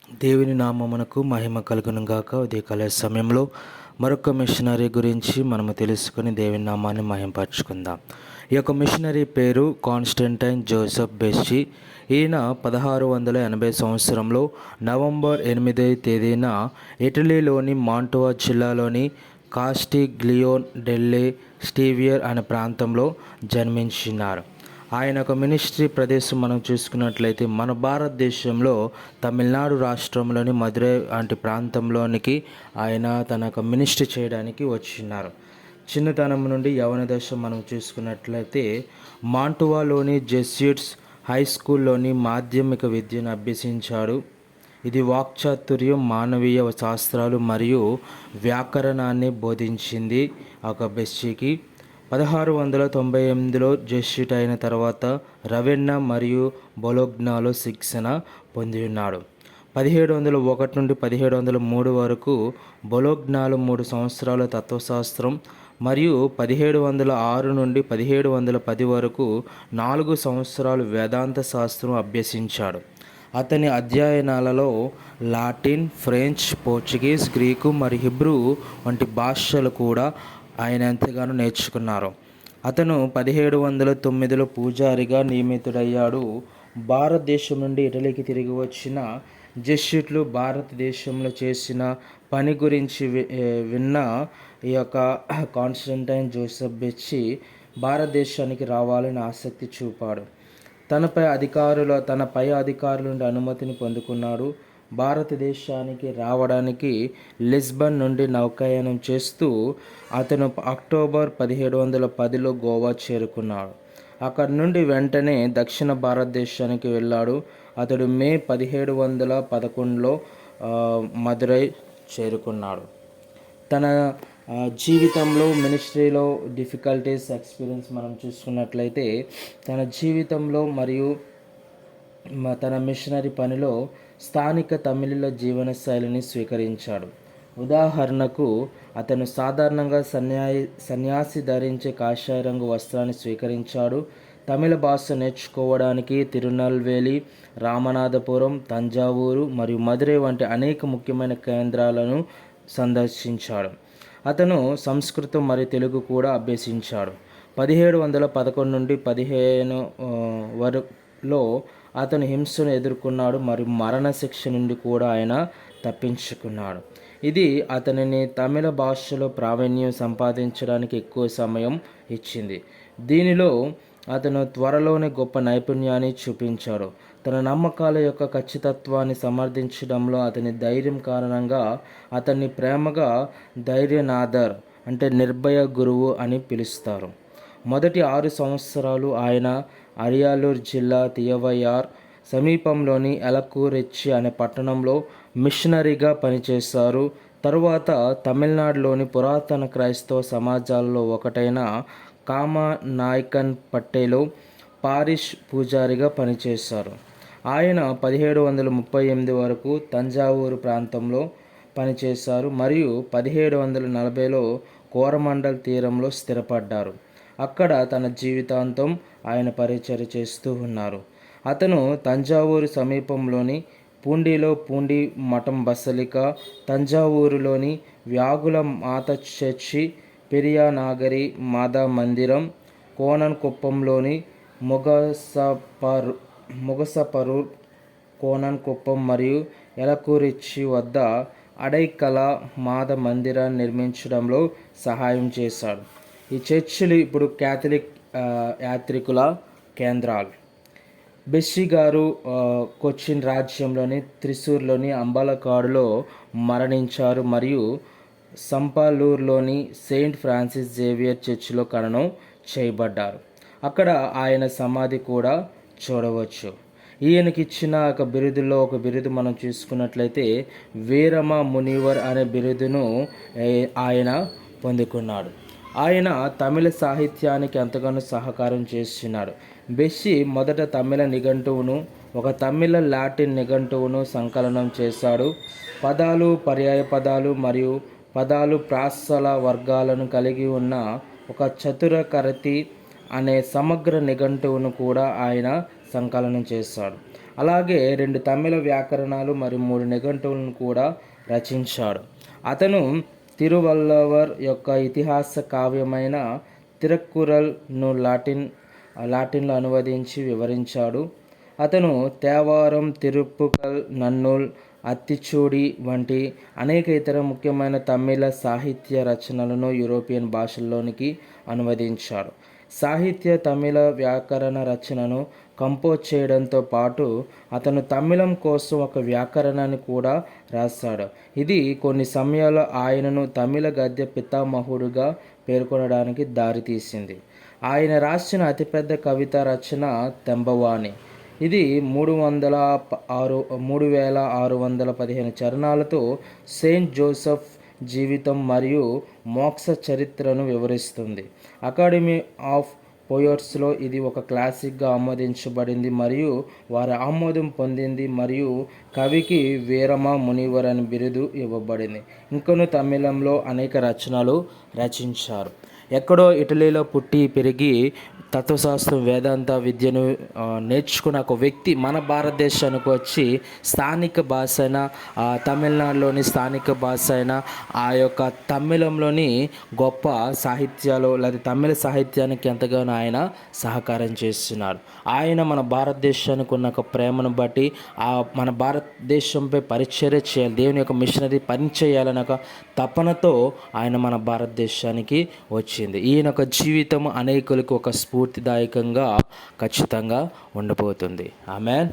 దేవుని నామమునకు మహిమ కలుగును గాక. ఉదయకాల సమయంలో మరొక మిషనరీ గురించి మనము తెలుసుకొని దేవుని నామాన్ని మహింపరచుకుందాం. ఈ యొక్క మిషనరీ పేరు కాన్స్టంటైన్ జోసెఫ్ బెస్చి. ఈయన 1680 సంవత్సరంలో నవంబర్ 8వ తేదీన ఇటలీలోని మాంటువా జిల్లాలోని కాస్టిగ్లియోన్ డెల్లే స్టీవియర్ అనే ప్రాంతంలో జన్మించినారు. ఆయన ఒక మినిస్ట్రీ ప్రదేశం మనం చూసుకున్నట్లయితే మన భారతదేశంలో తమిళనాడు రాష్ట్రంలోని మదురై వంటి ప్రాంతంలోనికి ఆయన తన యొక్క మినిస్ట్రీ చేయడానికి వచ్చినారు. చిన్నతనం నుండి యవన దశ మనం చూసుకున్నట్లయితే మాంటువాలోని జెస్యూట్స్ హై స్కూల్లోని మాధ్యమిక విద్యను అభ్యసించాడు. ఇది వాక్చాతుర్యం, మానవీయ శాస్త్రాలు మరియు వ్యాకరణాన్ని బోధించింది ఒక బెస్సీకి. 1698లో జెస్యూట్ అయిన తర్వాత రవెన్నా మరియు బొలోగ్నాలో శిక్షణ పొంది ఉన్నాడు. 1701 నుండి 1703 వరకు బొలోగ్నాలో 3 సంవత్సరాల తత్వశాస్త్రం మరియు 1706 నుండి 1710 వరకు 4 సంవత్సరాలు వేదాంత శాస్త్రం అభ్యసించాడు. అతని అధ్యయనాలలో లాటిన్, ఫ్రెంచ్, పోర్చుగీస్, గ్రీకు మరియు హిబ్రూ వంటి భాషలు కూడా ఆయన ఎంతగానో నేర్చుకున్నారు. అతను 1709లో పూజారిగా నియమితుడయ్యాడు. భారతదేశం నుండి ఇటలీకి తిరిగి వచ్చిన జెస్యూట్లు భారతదేశంలో చేసిన పని గురించి విన్న ఈ యొక్క కాన్స్టంటైన్ జోసెఫ్ బెస్చి భారతదేశానికి రావాలని ఆసక్తి చూపాడు. తన పై అధికారుల నుండి అనుమతిని పొందుకున్నాడు. భారతదేశానికి రావడానికి లిస్బన్ నుండి నౌకాయానం చేస్తూ అతను అక్టోబర్ 1710లో గోవా చేరుకున్నాడు. అక్కడి నుండి వెంటనే దక్షిణ భారతదేశానికి వెళ్ళాడు. అతడు మే 1711లో మదురై చేరుకున్నాడు. తన జీవితంలో మినిస్ట్రీలో డిఫికల్టీస్ ఎక్స్పీరియన్స్ మనం చూసుకున్నట్లయితే తన జీవితంలో మరియు తన మిషనరీ పనిలో స్థానిక తమిళుల జీవన శైలిని స్వీకరించాడు. ఉదాహరణకు అతను సాధారణంగా సన్యాసి ధరించే కాషాయ రంగు వస్త్రాన్ని స్వీకరించాడు. తమిళ భాష నేర్చుకోవడానికి తిరునల్వేలి, రామనాథపురం, తంజావూరు మరియు మదురై వంటి అనేక ముఖ్యమైన కేంద్రాలను సందర్శించాడు. అతను సంస్కృతం మరియు తెలుగు కూడా అభ్యసించాడు. 1711 నుండి 15 వరకులో అతను హింసను ఎదుర్కొన్నాడు మరియు మరణశిక్ష నుండి కూడా ఆయన తప్పించుకున్నాడు. ఇది అతనిని తమిళ భాషలో ప్రావీణ్యం సంపాదించడానికి ఎక్కువ సమయం ఇచ్చింది. దీనిలో అతను త్వరలోనే గొప్ప నైపుణ్యాన్ని చూపించాడు. తన నమ్మకాల యొక్క ఖచ్చితత్వాన్ని సమర్థించడంలో అతని ధైర్యం కారణంగా అతన్ని ప్రేమగా ధైర్యనాథర్ అంటే నిర్భయ గురువు అని పిలుస్తారు. మొదటి 6 సంవత్సరాలు ఆయన అరియాలూర్ జిల్లా తియవయార్ సమీపంలోని ఎలకూరెచ్చి అనే పట్టణంలో మిషనరీగా పనిచేశారు. తరువాత తమిళనాడులోని పురాతన క్రైస్తవ సమాజాల్లో ఒకటైన కామనాయకన్ పట్టేలో పారిష్ పూజారిగా పనిచేశారు. ఆయన 1738 వరకు తంజావూరు ప్రాంతంలో పనిచేశారు మరియు 1740లో కోరమండల్ తీరంలో స్థిరపడ్డారు. అక్కడ తన జీవితాంతం ఆయన పరిచర్య చేస్తూ ఉన్నారు. అతను తంజావూరు సమీపంలోని పూండిలో పూండి మఠం బసలికా, తంజావూరులోని వ్యాగుల మాత చర్చి, పెరియానాగరి మాదా మందిరం, కోనన్కుప్పంలోని ముగసపరూర్, కోనన్కుప్పం మరియు ఎలకూరిచ్చి వద్ద అడైకల మాద మందిరాన్ని నిర్మించడంలో సహాయం చేశాడు. ఈ చర్చిలు ఇప్పుడు క్యాథలిక్ యాత్రికుల కేంద్రాలు. బెస్సి గారు కొచ్చిన్ రాజ్యంలోని త్రిశూర్లోని అంబలకాడులో మరణించారు మరియు సంపాలూరులోని సెయింట్ ఫ్రాన్సిస్ జేవియర్ చర్చిలో ఖననం చేయబడ్డారు. అక్కడ ఆయన సమాధి కూడా చూడవచ్చు. ఈయనకి ఇచ్చిన ఒక బిరుదులో ఒక బిరుదు మనం చూసుకున్నట్లయితే వీరమ మునివర్ అనే బిరుదును ఆయన పొందుకున్నాడు. ఆయన తమిళ సాహిత్యానికి ఎంతగానో సహకారం చేస్తున్నాడు. బెస్సి మొదట తమిళ నిఘంటువును, ఒక తమిళ లాటిన్ నిఘంటువును సంకలనం చేశాడు. పదాలు, పర్యాయ పదాలు మరియు పదాలు ప్రాసల వర్గాలను కలిగి ఉన్న ఒక చతురకరతి అనే సమగ్ర నిఘంటువును కూడా ఆయన సంకలనం చేశాడు. అలాగే 2 తమిళ వ్యాకరణాలు మరియు 3 నిఘంటువులను కూడా రచించాడు. అతను తిరువల్లవర్ యొక్క ఇతిహాస కావ్యమైన తిరుక్కురల్ను లాటిన్లో అనువదించి వివరించాడు. అతను తేవారం, తిరుప్పుకల్, నన్నూల్, అత్తిచూడి వంటి అనేక ఇతర ముఖ్యమైన తమిళ సాహిత్య రచనలను యూరోపియన్ భాషల్లోనికి అనువదించాడు. సాహిత్య తమిళ వ్యాకరణ రచనను కంపోజ్ చేయడంతో పాటు అతను తమిళం కోసం ఒక వ్యాకరణాన్ని కూడా రాశాడు. ఇది కొన్ని సమయాల్లో ఆయనను తమిళ గద్య పితామహుడుగా పేర్కొనడానికి దారితీసింది. ఆయన రాసిన అతిపెద్ద కవిత రచన తెంబవాణి. ఇది 3615 చరణాలతో సెయింట్ జోసెఫ్ జీవితం మరియు మోక్ష చరిత్రను వివరిస్తుంది. అకాడమీ ఆఫ్ పోయట్స్లో ఇది ఒక క్లాసిక్గా ఆమోదించబడింది మరియు వారి ఆమోదం పొందింది మరియు కవికి వీరమ మునివర్ అని బిరుదు ఇవ్వబడింది. ఇంకను తమిళంలో అనేక రచనలు రచించారు. ఎక్కడో ఇటలీలో పుట్టి పెరిగి తత్వశాస్త్రం, వేదాంత విద్యను నేర్చుకున్న ఒక వ్యక్తి మన భారతదేశానికి వచ్చి స్థానిక భాష అయిన తమిళనాడులోని స్థానిక భాష అయిన ఆ యొక్క తమిళంలోని గొప్ప సాహిత్యాలు లేదా తమిళ సాహిత్యానికి ఎంతగానో ఆయన సహకారం చేస్తున్నారు. ఆయన మన భారతదేశానికి ఉన్న ఒక ప్రేమను బట్టి మన భారతదేశంపై పరిచర్య చేయాలి, దేవుని యొక్క మిషనరీ పనిచేయాలన్న ఒక తపనతో ఆయన మన భారతదేశానికి వచ్చింది. ఈయన ఒక జీవితం అనేకులకు ఒక స్ఫూర్తిదాయకంగా ఖచ్చితంగా ఉండబోతుంది. ఆమేన్.